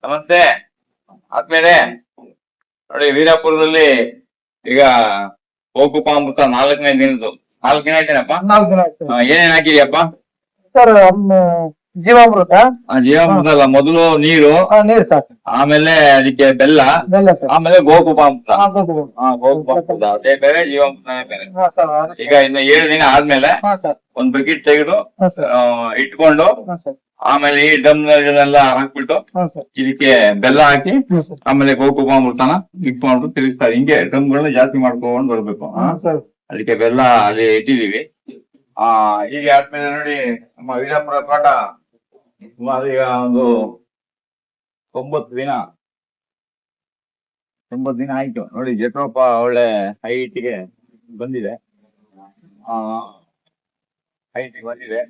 ನಮಸ್ತೆ ಆದ್ಮೇಲೆ ನೋಡಿ ವೀರಾಪುರದಲ್ಲಿ ಈಗ ಗೋಕುಪಾಮೃತ 4ನೇ ದಿನದ್ದು 4 ದಿನ ಆಯ್ತೇನಪ್ಪ? 4 ದಿನ ಆಯ್ತು ಏನೇನ್ ಹಾಕಿದ್ಯಪ್ಪ ಸರ್. ಜೀವಾಮೃತ. ಜೀವಾಮೃತ ಅಲ್ಲ, ಮೊದಲು ನೀರು, ನೀರು ಸಾಕು, ಆಮೇಲೆ ಅದಕ್ಕೆ ಬೆಲ್ಲ, ಸರ್, ಆಮೇಲೆ ಗೋಕುಪಾಮೃತ. ಗೋಕುಪಾಮೃತ ಅದೇ ಬೇರೆ, ಜೀವಾಮೃತನೇ ಬೇರೆ. ಈಗ ಇನ್ನು 7 ದಿನ ಆದ್ಮೇಲೆ ಒಂದ್ ಬಕೆಟ್ ತೆಗೆದು ಇಟ್ಕೊಂಡು ಆಮೇಲೆ ಈ ಡಮ್ನೆಲ್ಲ ಹಾಕ್ಬಿಟ್ಟು ಇದಕ್ಕೆ ಬೆಲ್ಲ ಹಾಕಿ ಆಮೇಲೆ ಗೋಕುಪಾಮೃತನ ಮಿಕ್ಸ್ ಮಾಡ್ಬಿಟ್ಟು ತಿರುಗಿಸ್ತಾರೆ. ಹಿಂಗೆ ಡ್ರಮ್ಗಳನ್ನ ಜಾಸ್ತಿ ಮಾಡ್ಕೊಂಡು ಬರ್ಬೇಕು. ಅದಕ್ಕೆ ಬೆಲ್ಲ ಅಲ್ಲಿ ಇಟ್ಟಿದೀವಿ. ಹೀಗೆ ಆದ್ಮೇಲೆ ನೋಡಿ ನಮ್ಮ ವೀರಾಪುರ ತೋಟ ಸುಮಾರು ಈಗ ಒಂದು 9 ದಿನ ಆಯ್ತು ನೋಡಿ. ಜಟ್ರೋಪ ಒಳ್ಳೆ ಹೈಟ್ಗೆ ಬಂದಿದೆ,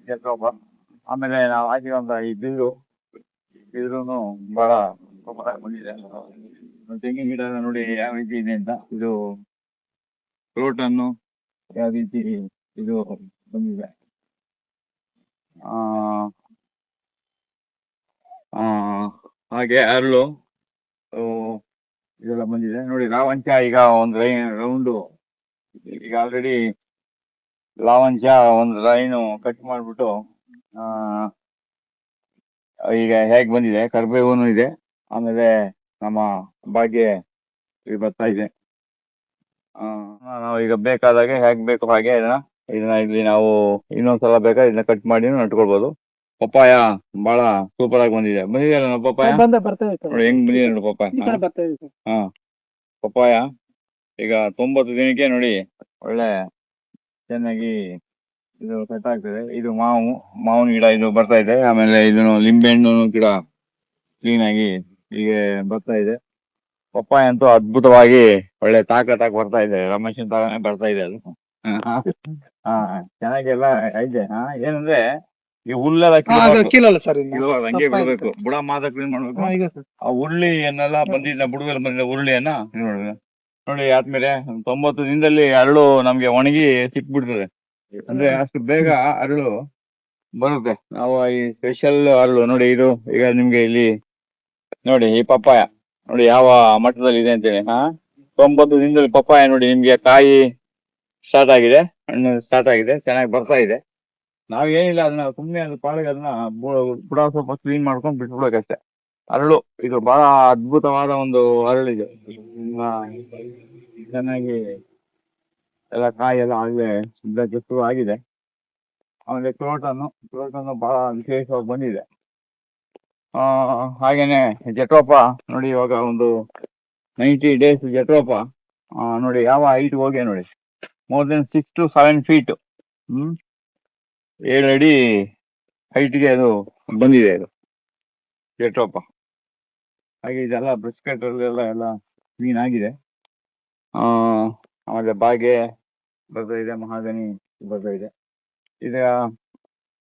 ಜಟ್ರೋಪ. ಆಮೇಲೆ ನಾವು ಹಾಕಿರುವಂತ ಈ ಬಿದಿರು ಬಹಳ ಬಂದಿದೆ. ತೆಂಗಿನ ಗಿಡ ನೋಡಿ ಯಾವ ರೀತಿ ಇದೆ ಅಂತ. ಇದು ಫ್ರೂಟನ್ನು ಯಾವ ರೀತಿ ಇದು ಬಂದಿದೆ. ಹಾಗೆ ಅರಳು ಇದೆಲ್ಲ ಬಂದಿದೆ ನೋಡಿ. ಲಾವಂಚ ಈಗ ಒಂದು ರೌಂಡು ಈಗ ಆಲ್ರೆಡಿ ಲಾವಂಚ ಒಂದು ಲೈನು ಕಟ್ ಮಾಡ್ಬಿಟ್ಟು ಈಗ ಹೇಗ್ ಬಂದಿದೆ. ಕರ್ಬೇವೂನು ಇದೆ, ಆಮೇಲೆ ನಮ್ಮ ಭಾಗ್ಯ ಬರ್ತಾ ಇದೆ. ನಾವು ಈಗ ಬೇಕಾದಾಗೆ ಹೇಗ್ ಬೇಕು ಹಾಗೆ ಇದನ್ನ ಇಲ್ಲಿ ನಾವು ಇನ್ನೊಂದ್ಸಲ ಬೇಕಾದ್ರೆ ಇದನ್ನ ಕಟ್ ಮಾಡಿ ನಟ್ಕೊಳ್ಬಹುದು. ಪಪ್ಪಾಯ ಬಹಳ ಸೂಪರ್ ಆಗಿ ಬಂದಿದೆ ಅಲ್ಲ ಪಪ್ಪಾಯ? ನೋಡಿ ಹೆಂಗ್ ಬಂದಿದೆ ನೋಡಿ ಪಪ್ಪಾಯ. ಪಪ್ಪಾಯ ಈಗ 90 ದಿನಕ್ಕೆ ನೋಡಿ ಒಳ್ಳೆ ಚೆನ್ನಾಗಿ ಇದು ಕಟ್ ಆಗ್ತದೆ. ಇದು ಮಾವಿನ ಗಿಡ ಇದು ಬರ್ತಾ ಇದೆ. ಆಮೇಲೆ ಇದನ್ನು ಲಿಂಬೆಹಣ್ಣು ಗಿಡ ಕ್ಲೀನ್ ಆಗಿ ಹೀಗೆ ಬರ್ತಾ ಇದೆ. ಪಪ್ಪಾಯ ಅಂತೂ ಅದ್ಭುತವಾಗಿ ಒಳ್ಳೆ ತಾಕತ್ತಾಗಿ ಬರ್ತಾ ಇದೆ. ರಮೇಶನ್ ತಗಾನೆ ಬರ್ತಾ ಇದೆ ಅದು. ಚೆನ್ನಾಗೆಲ್ಲ ಐತೆ. ಏನಂದ್ರೆ ಈ ಹುಲ್ಲೆಲ್ಲ ಹಂಗೆ ಬಿಡ್ಬೇಕು, ಬುಡ ಮಾತ್ರ ಕ್ಲೀನ್ ಮಾಡ್ಬೇಕು. ಆ ಹುರುಳಿಯನ್ನೆಲ್ಲ ಬುಡದಲ್ಲಿ ಬಂದಿದ್ದ ಹುರುಳಿಯನ್ನ ನೋಡಿ. ಆದ್ಮೇಲೆ 90 ದಿನದಲ್ಲಿ ಅರಳು ನಮ್ಗೆ ಒಣಗಿ ಸಿಕ್ಬಿಡ್ತದೆ. ಅಂದ್ರೆ ಅಷ್ಟು ಬೇಗ ಅರಳು ಬರುತ್ತೆ. ನಾವು ಈ ಸ್ಪೆಷಲ್ ಅರಳು ನೋಡಿ. ಇದು ಈಗ ನಿಮ್ಗೆ ಇಲ್ಲಿ ನೋಡಿ ಈ ಪಪ್ಪಾಯ ನೋಡಿ ಯಾವ ಮಟ್ಟದಲ್ಲಿ ಇದೆ ಅಂತೇಳಿ. 90 ದಿನದಲ್ಲಿ ಪಪ್ಪಾಯ ನೋಡಿ ನಿಮ್ಗೆ ಕಾಯಿ ಸ್ಟಾರ್ಟ್ ಆಗಿದೆ, ಹಣ್ಣು ಸ್ಟಾರ್ಟ್ ಆಗಿದೆ, ಚೆನ್ನಾಗಿ ಬರ್ತಾ ಇದೆ. ನಾವೇನಿಲ್ಲ ಅದನ್ನ ಸುಮ್ಮನೆ ಅದು ಪಾಳಿಗೆ ಅದನ್ನ ಬುಡ ಸ್ವಲ್ಪ ಕ್ಲೀನ್ ಮಾಡ್ಕೊಂಡು ಬಿಟ್ಬಿಡ್ಬೇಕಷ್ಟೇ. ಅರಳು ಇದು ಬಹಳ ಅದ್ಭುತವಾದ ಒಂದು ಅರಳಿದೆ. ಚೆನ್ನಾಗಿ ಎಲ್ಲ ಕಾಯಿ ಎಲ್ಲ ಆಗ್ಲೇ ಇದ್ದಕ್ಕೆ ಶುರು ಆಗಿದೆ. ಆಮೇಲೆ ಕ್ರೋಟನ್ನು ಬಹಳ ವಿಶೇಷವಾಗಿ ಬಂದಿದೆ. ಹಾಗೇನೆ ಜಟ್ರೋಪ ನೋಡಿ. ಇವಾಗ ಒಂದು 90 ಡೇಸ್ ಜಟ್ರೋಪ ನೋಡಿ ಯಾವ ಹೈಟ್ ಹೋಗಿ ನೋಡಿ. ಮೋರ್ ದೆನ್ 6 to 7 feet 7 ಅಡಿ ಹೈಟ್ಗೆ ಅದು ಬಂದಿದೆ ಇದು ಜಟ್ರೋಪ. ಹಾಗೆ ಇದೆಲ್ಲ ಬ್ರಷ್ ಕಟ್ಟರ್ ಎಲ್ಲ ಕ್ಲೀನ್ ಆಗಿದೆ. ಆಮೇಲೆ ಬಾಗೆ ಬರ್ತಾ ಇದೆ, ಮಹಾಗನಿ ಬರ್ತಾ ಇದೆ. ಈಗ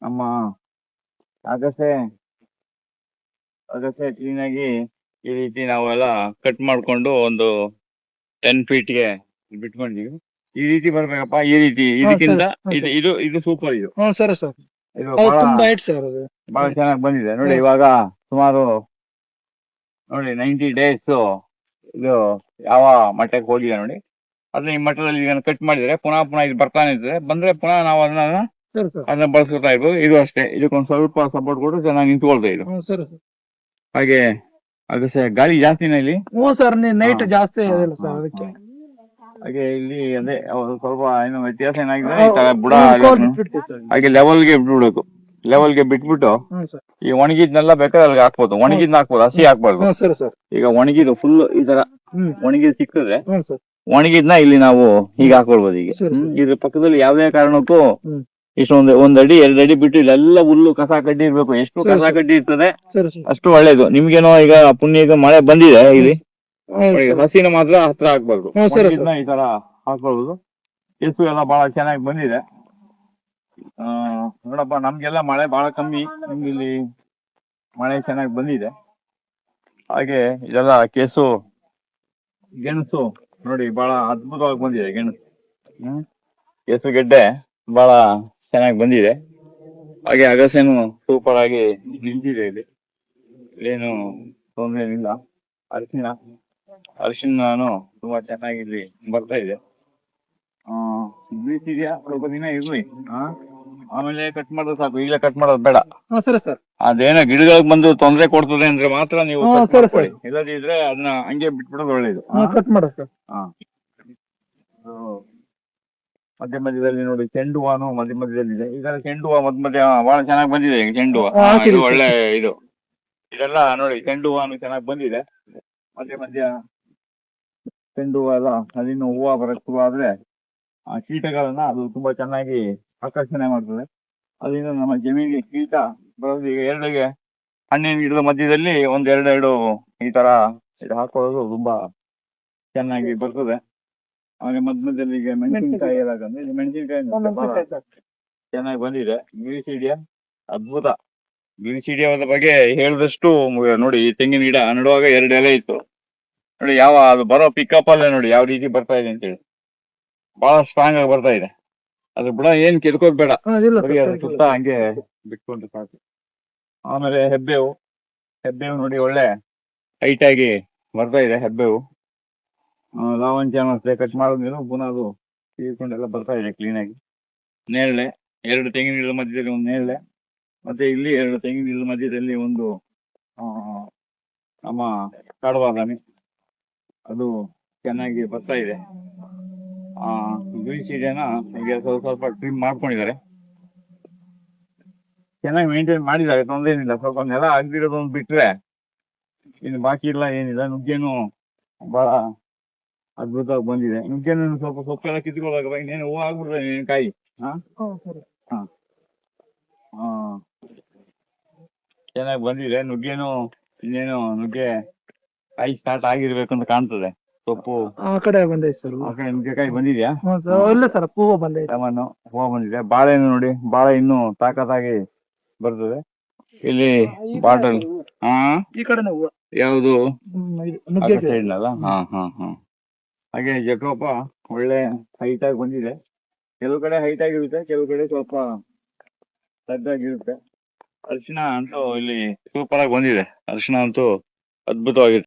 ನಮ್ಮ ಅಗಸೆ ಕ್ಲೀನ್ ಆಗಿ ಈ ರೀತಿ ನಾವೆಲ್ಲ ಕಟ್ ಮಾಡ್ಕೊಂಡು ಒಂದು 10 feetಗೆ ಬಿಟ್ಕೊಂಡಿದೀವಿ. ಈ ರೀತಿ ಬರ್ಬೇಕಪ್ಪ. ಈ ರೀತಿ ಇದಕ್ಕಿಂತ ಇದು ಸೂಪರ್. ಇದು ಇದು ಬಹಳ ಚೆನ್ನಾಗಿ ಬಂದಿದೆ ನೋಡಿ. ಇವಾಗ ಸುಮಾರು ನೋಡಿ 90 ಡೇಸ್ ಇದು ಯಾವ ಮಟ್ಟಕ್ಕೆ ಹೋಗಿದೆ ನೋಡಿ. ಅದನ್ನ ಈ ಮಟ್ಟದಲ್ಲಿ ಈಗ ಕಟ್ ಮಾಡಿದ್ರೆ ಪುನಃ ಇದು ಬರ್ತಾನೆ ಇರ್ತದೆ. ಬಂದ್ರೆ ಪುನಃ ನಾವು ಅದನ್ನ ಬಳಸ್ಕೊತಾ ಇರ್ಬೋದು. ಇದು ಅಷ್ಟೇ, ಇದಕ್ಕೊಂದು ಸ್ವಲ್ಪ ಸಪೋರ್ಟ್ ಕೊಟ್ಟು ಚೆನ್ನಾಗಿ ನಿಂತ್ಕೊಳ್ತಾ ಇದು. ಹಾಗೆ ಅಗಸೆ ಗಾಳಿ ಜಾಸ್ತಿನ ಇಲ್ಲಿ? ನೈಟ್ ಜಾಸ್ತಿ ಅದಕ್ಕೆ. ಹಾಗೆ ಇಲ್ಲಿ ಅದೇ ಸ್ವಲ್ಪ ಏನು ವ್ಯತ್ಯಾಸ ಏನಾಗಿದೆ, ಬುಡ ಹಾಗೆ ಲೆವೆಲ್ಗೆ ಬಿಟ್ಬಿಡ್ಬೇಕು. ಲೆವೆಲ್ಗೆ ಬಿಟ್ಬಿಟ್ಟು ಈ ಒಣಗಿದ್ನೆಲ್ಲ ಬೇಕಾದ್ರೆ ಅಲ್ಲಿಗೆ ಹಾಕ್ಬೋದು. ಒಣಗಿದ್ನ ಹಾಕ್ಬೋದು, ಹಸಿ ಹಾಕ್ಬಾರ್ದು. ಈಗ ಒಣಗಿದ್ದು ಫುಲ್ ಈ ತರ ಒಣಗಿದ್ ಸಿಕ್ಕಿದ್ರೆ ಒಣಗಿದ್ನ ಇಲ್ಲಿ ನಾವು ಹೀಗೆ ಹಾಕೊಳ್ಬೋದು. ಈಗ ಇದ್ರ ಪಕ್ಕದಲ್ಲಿ ಯಾವ್ದೇ ಕಾರಣಕ್ಕೂ ಇಷ್ಟೊಂದು 1 ಅಡಿ 2 ಅಡಿ ಬಿಟ್ಟು ಇಲ್ಲೆಲ್ಲ ಹುಲ್ಲು ಕಸ ಕಡ್ಡಿ ಇರ್ಬೇಕು. ಎಷ್ಟು ಕಸ ಕಡ್ಡಿ ಇರ್ತದೆ ಅಷ್ಟು ಒಳ್ಳೇದು. ನಿಮ್ಗೇನೋ ಈಗ ಪುಣ್ಯ ಈಗ ಮಳೆ ಬಂದಿದೆ ಇಲ್ಲಿ, ಹಸಿನ ಮಾತ್ರ ಹತ್ರ ಹಾಕ್ಬಾರ್ದು. ಈ ತರ ಹಾಕೊಳ್ಬೋದು. ಕೆಸು ಎಲ್ಲ ಬಹಳ ಚೆನ್ನಾಗಿ ಬಂದಿದೆ. ನೋಡಪ್ಪ, ನಮ್ಗೆಲ್ಲ ಮಳೆ ಬಹಳ ಕಮ್ಮಿ, ನಿಮ್ಗೆ ಇಲ್ಲಿ ಮಳೆ ಚೆನ್ನಾಗಿ ಬಂದಿದೆ. ಹಾಗೆ ಇದೆಲ್ಲ ಗೆಣಸು ನೋಡಿ ಬಹಳ ಅದ್ಭುತವಾಗಿ ಬಂದಿದೆ. ಗೆಣಸು ಗೆಡ್ಡೆ ಬಹಳ ಚೆನ್ನಾಗಿ ಬಂದಿದೆ. ಹಾಗೆ ಅಗಸೆನು ಸೂಪರ್ ಆಗಿ ನಿಂತಿದೆ. ಇಲ್ಲಿ ಏನು ತೊಂದ್ರೆ ಏನಿಲ್ಲ. ಅರಿಶಿನ ತುಂಬಾ ಚೆನ್ನಾಗಿ ಇಲ್ಲಿ ಬರ್ತಾ ಇದೆ. ಇದೆಯಾ ಸ್ವಲ್ಪ ದಿನ ಇರ್ಲಿ. ಆಮೇಲೆ ಕಟ್ ಮಾಡೋದು ಸಾಕು, ಈಗಲೇ ಕಟ್ ಮಾಡೋದು ಬೇಡ. ಸರಿ ಸರ್. ಅದೇನೋ ಗಿಡಗಳಿಗೆ ಬಂದು ತೊಂದರೆ ಕೊಡ್ತದೆ ಅಂದ್ರೆ ಮಾತ್ರ ನೀವು ಹಾ, cut ಸರಿ, ಮಾಡ್ಕೊಳ್ಳಿ. ಇಲ್ಲದಿದ್ರೆ ಅದನ್ನ ಹಂಗೆ ಬಿಟ್ಬಿಡೋದು ಒಳ್ಳೇದು. ಕಟ್ ಮಾಡ ಸರ್. ಮಧ್ಯ ಮಧ್ಯದಲ್ಲಿ ನೋಡಿ ಚೆಂಡು ಹೂವಾನು ಮಧ್ಯ ಮಧ್ಯದಲ್ಲಿ ಇದೆ. ಈಗ ಚೆಂಡು ಹೂವ ಮಧ್ಯ ಬಹಳ ಚೆನ್ನಾಗಿ ಬಂದಿದೆ. ಈಗ ಚೆಂಡು ಹೂವ ಇದು ಒಳ್ಳೆ ಇದು. ಇದೆಲ್ಲ ನೋಡಿ ಚೆಂಡು ಹೂವಾನು ಚೆನ್ನಾಗಿ ಬಂದಿದೆ. ಮಧ್ಯ ಮಧ್ಯ ಚೆಂಡು ಹೂವ ಎಲ್ಲ ಅದಿನ್ನು ಹೂವ ಬರಕ್ ಶುರು ಆದ್ರೆ ಆ ಕೀಟಗಳನ್ನ ಅದು ತುಂಬಾ ಚೆನ್ನಾಗಿ ಆಕರ್ಷಣೆ ಮಾಡ್ತದೆ. ಅದರಿಂದ ನಮ್ಮ ಜಮೀನಿಗೆ ಕೀಟ ಬರೋದು. ಈಗ ಎರಡಿಗೆ ಹಣ್ಣಿನ ಗಿಡದ ಮಧ್ಯದಲ್ಲಿ ಒಂದೆರಡೆರಡು ಈ ತರ ಇದು ಹಾಕೊಳ್ಳೋದು ತುಂಬಾ ಚೆನ್ನಾಗಿ ಬರ್ತದೆ. ಆಮೇಲೆ ಮಧ್ಯದಲ್ಲಿ ಈಗ ಮೆಣಸಿನಕಾಯಿ ಎಲ್ಲ ಬಂದ್ರೆ ಮೆಣಸಿನಕಾಯಿ ಚೆನ್ನಾಗಿ ಬಂದಿದೆ. ಗಿರಿಸಿಡಿಯ ಅದ್ಭುತ. ಗಿರಿಸಿಡಿಯದ ಬಗ್ಗೆ ಹೇಳಿದಷ್ಟು ನೋಡಿ. ಈ ತೆಂಗಿನ ಗಿಡ ನೆಡುವಾಗ 2 ಎಲೆ ಇತ್ತು ನೋಡಿ. ಅದು ಬರೋ ಪಿಕಪ್ ಅಲ್ಲೇ ನೋಡಿ ಯಾವ ರೀತಿ ಬರ್ತಾ ಇದೆ ಅಂತೇಳಿ. ಬಹಳ ಸ್ಟ್ರಾಂಗ್ ಆಗಿ ಬರ್ತಾ ಇದೆ. ಅದು ಬುಡ ಏನ್ ಕೆಡ್ಕೋದ್ ಬೇಡ, ಸುತ್ತ ಹಂಗೆ ಬಿಟ್ಕೊಂಡ್ರೆ ಸಾಕು. ಆಮೇಲೆ ಹೆಬ್ಬೇವು ನೋಡಿ ಒಳ್ಳೆ ಹೈಟ್ ಆಗಿ ಬರ್ತಾ ಇದೆ ಹೆಬ್ಬೇವು. ಲಾವಂಚ ಮತ್ತೆ ಕಟ್ ಮಾಡೋದ್ಮೇಲೆ ಪುನಃ ಅದು ತೀರ್ಕೊಂಡೆಲ್ಲ ಬರ್ತಾ ಇದೆ ಕ್ಲೀನ್ ಆಗಿ. ನೇರಳೆ 2 ತೆಂಗಿನ ಗಿಡದ ಮಧ್ಯದಲ್ಲಿ ಒಂದು ನೇರಳೆ, ಮತ್ತೆ ಇಲ್ಲಿ 2 ತೆಂಗಿನ ಗಿಡದ ಮಧ್ಯದಲ್ಲಿ ಒಂದು ನಮ್ಮ ಕಾಡು ಬಾದಾಮಿ, ಅದು ಚೆನ್ನಾಗಿ ಬರ್ತಾ ಇದೆ. ಗಿರಿಸಿಡಿಯನ್ನ ಈಗ ಸ್ವಲ್ಪ ಟ್ರಿಮ್ ಮಾಡ್ಕೊಂಡಿದ್ದಾರೆ, ಚೆನ್ನಾಗಿ ಮೇಂಟೈನ್ ಮಾಡಿದ್ದಾರೆ, ತೊಂದರೆ ಏನಿಲ್ಲ. ಸ್ವಲ್ಪ ನೆಲ ಆಗ್ದಿರೋದೊಂದು ಬಿಟ್ರೆ ಇನ್ನು ಬಾಕಿ ಇಲ್ಲ ಏನಿಲ್ಲ. ನುಗ್ಗೆನು ಬಹಳ ಅದ್ಭುತವಾಗಿ ಬಂದಿದೆ. ನುಗ್ಗೆನು ಸ್ವಲ್ಪ ಸೊಪ್ಪೆಲ್ಲ ಕಿತ್ಕೊಳ್ಳುವಾಗ ಇನ್ನೇನು ಹೂವು ಆಗ್ಬಿಡ್ತದೆ ನೀನು ಕಾಯಿ. ಚೆನ್ನಾಗಿ ಬಂದಿದೆ ನುಗ್ಗೆನು. ಇನ್ನೇನು ನುಗ್ಗೆ ಕಾಯಿ ಸ್ಟಾರ್ಟ್ ಆಗಿರ್ಬೇಕು ಅಂತ ಕಾಣ್ತದೆ. ಸೊಪ್ಪು ಆ ಕಡೆ ಬಂದೈತೆ ಸರ್. ಆ ಕಡೆ ನುಗ್ಗೆಕಾಯಿ ಬಂದಿದ್ಯಾ? ಇಲ್ಲ ಸರ್, ಹೂವು ಬಂದೈತೆ. ಹೂವು ಬಂದಿದೆ. ಬಾಳೆನು ನೋಡಿ, ಬಾಳೆ ಇನ್ನು ತಾಕತ್ತಾಗಿ ಬರ್ತದೆ. ಇಲ್ಲಿ ಬಾಟಲ್ ಈ ಕಡೆನೇ ಹೂವು ಯಾವುದು ನುಗ್ಗೆ ಸೈಡ್ನಲ್ಲ. ಹಾಗೆ ಜಕೋಪ ಒಳ್ಳೆ ಹೈಟ್ ಆಗಿ ಬಂದಿದೆ. ಕೆಲವು ಕಡೆ ಹೈಟ್ ಆಗಿರುತ್ತೆ, ಕೆಲವು ಕಡೆ ಸ್ವಲ್ಪ ತಗ್ಗಾಗಿರುತ್ತೆ. ಅರಿಶಿನ ಅಂತೂ ಇಲ್ಲಿ ಸೂಪರ್ ಆಗಿ ಬಂದಿದೆ. ಅರಿಶಿನ ಅಂತೂ ಅದ್ಭುತವಾಗಿದೆ.